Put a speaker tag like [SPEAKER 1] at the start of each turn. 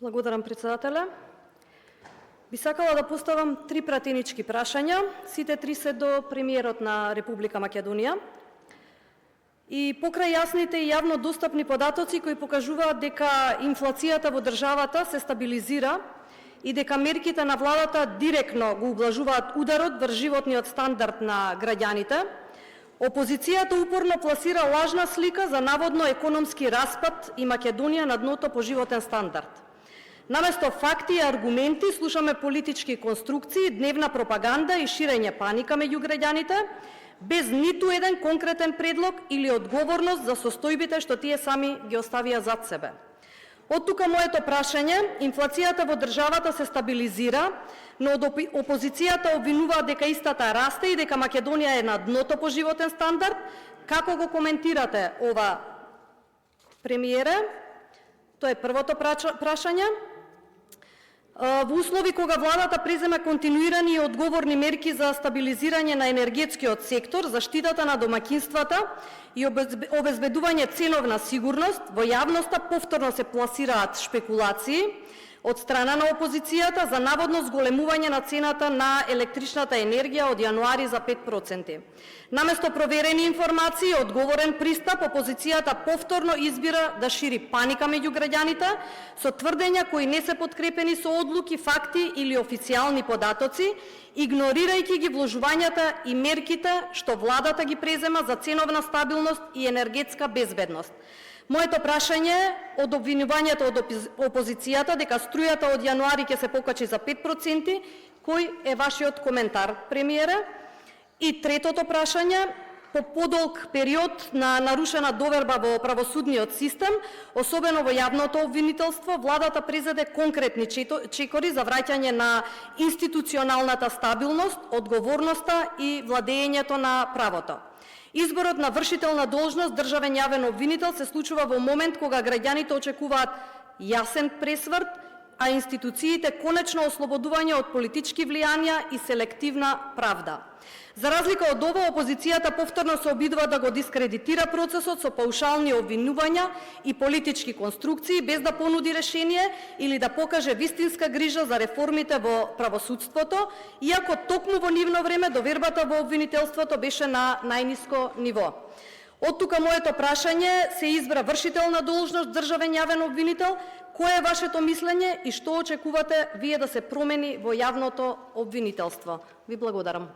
[SPEAKER 1] Благодарам, председателе. Би сакала да поставам 3 пратенички прашања. Сите 3 се до премиерот на Република Македонија. И покрај јасните и јавно достапни податоци кои покажуваат дека инфлацијата во државата се стабилизира и дека мерките на владата директно го ублажуваат ударот врз животниот стандард на граѓаните, опозицијата упорно пласира лажна слика за наводно економски распад и Македонија на дното по животен стандард. Наместо факти и аргументи слушаме политички конструкции, дневна пропаганда и ширење паника меѓу граѓаните, без ниту еден конкретен предлог или одговорност за состојбите што тие сами ги оставија зад себе. Од тука моето прашање: инфлацијата во државата се стабилизира, но од опозицијата обвинуваат дека истата расте и дека Македонија е на дното по животен стандард. Како го коментирате ова, премиере? Тоа е првото прашање. Во услови кога владата презема континуирани и одговорни мерки за стабилизирање на енергетскиот сектор, заштитата на домаќинствата и обезбедување ценовна сигурност, во јавноста повторно се пласираат шпекулации од страна на опозицијата за наводно зголемување на цената на електричната енергија од јануари за 5%. Наместо проверени информации и одговорен пристап, опозицијата повторно избира да шири паника меѓу граѓаните со тврдења кои не се подкрепени со одлуки, факти или официјални податоци, игнорирајќи ги вложувањата и мерките што владата ги презема за ценовна стабилност и енергетска безбедност. Моето прашање од обвинувањето од опозицијата дека струјата од јануари ќе се покачи за 5%, кој е вашиот коментар, премиере? И третото прашање: по подолг период на нарушена доверба во правосудниот систем, особено во јавното обвинителство, владата презеде конкретни чекори за враќање на институционалната стабилност, одговорноста и владеењето на правото. Изборот на вршител на должност државен јавен обвинител се случува во момент кога граѓаните очекуваат јасен пресврт, а институциите конечно ослободување од политички влијанија и селективна правда. За разлика од ова, опозицијата повторно се обидува да го дискредитира процесот со паушални обвинувања и политички конструкции, без да понуди решение или да покаже вистинска грижа за реформите во правосудството, иако токму во нивно време довербата во обвинителството беше на најниско ниво. Од тука моето прашање: се избра вршител на должност државен јавен обвинител, кое е вашето мислење и што очекувате вие да се промени во јавното обвинителство? Ви благодарам.